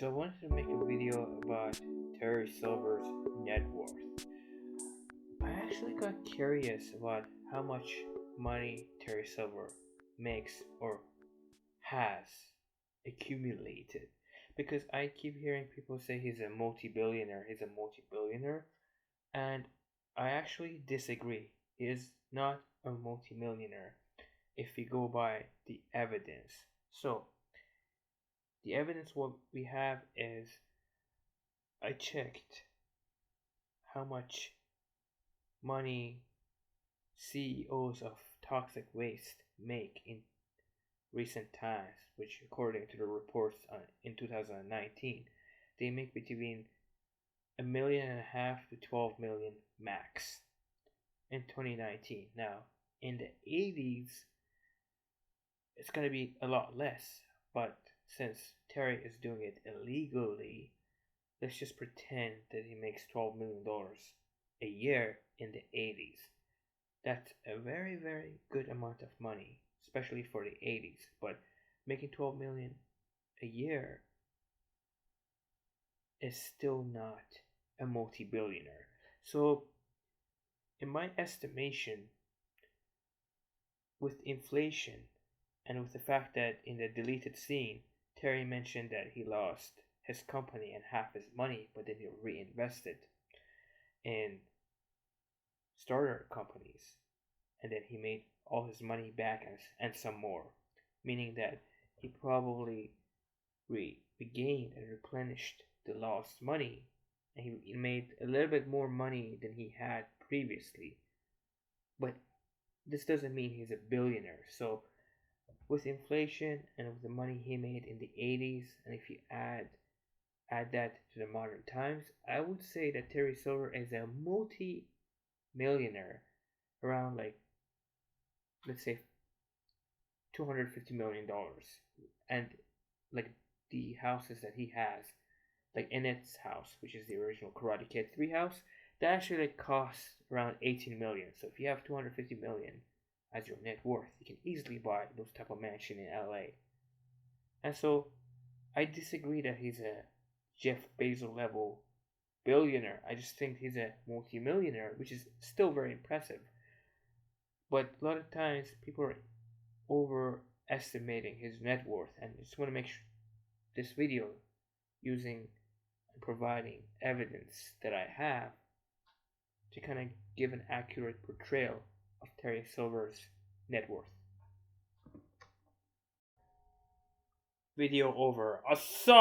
So I wanted to make a video about Terry Silver's net worth. I actually got curious about how much money Terry Silver makes or has accumulated because I keep hearing people say he's a multi-billionaire, and I actually disagree. He is not a multi-millionaire if we go by the evidence. So, the evidence what we have is I checked how much money CEOs of toxic waste make in recent times, which according to the reports in 2019, they make between $1.5 million to 12 million max in 2019. Now, in the 80s, it's going to be a lot less, but since Terry is doing it illegally, let's just pretend that he makes $12 million a year in the 80s. That's a very, very good amount of money, especially for the 80s. But making 12 million a year is still not a multi-billionaire. So, in my estimation, with inflation and with the fact that in the deleted scene, Terry mentioned that he lost his company and half his money, but then he reinvested in starter companies, and then he made all his money back and some more, meaning that he probably regained and replenished the lost money, and he made a little bit more money than he had previously. But this doesn't mean he's a billionaire. So with inflation and with the money he made in the 80s, and if you add that to the modern times, I would say that Terry Silver is a multi-millionaire around, like, let's say $250 million. And like the houses that he has, like Annette's house, which is the original Karate Kid 3 house, that actually costs around 18 million. So if you have 250 million as your net worth, you can easily buy those type of mansion in LA. And so I disagree that he's a Jeff Bezos level billionaire. I just think he's a multi-millionaire, which is still very impressive. But a lot of times people are overestimating his net worth, and I just want to make this video using and providing evidence that I have to kind of give an accurate portrayal of Terry Silver's net worth. Video over. Assad!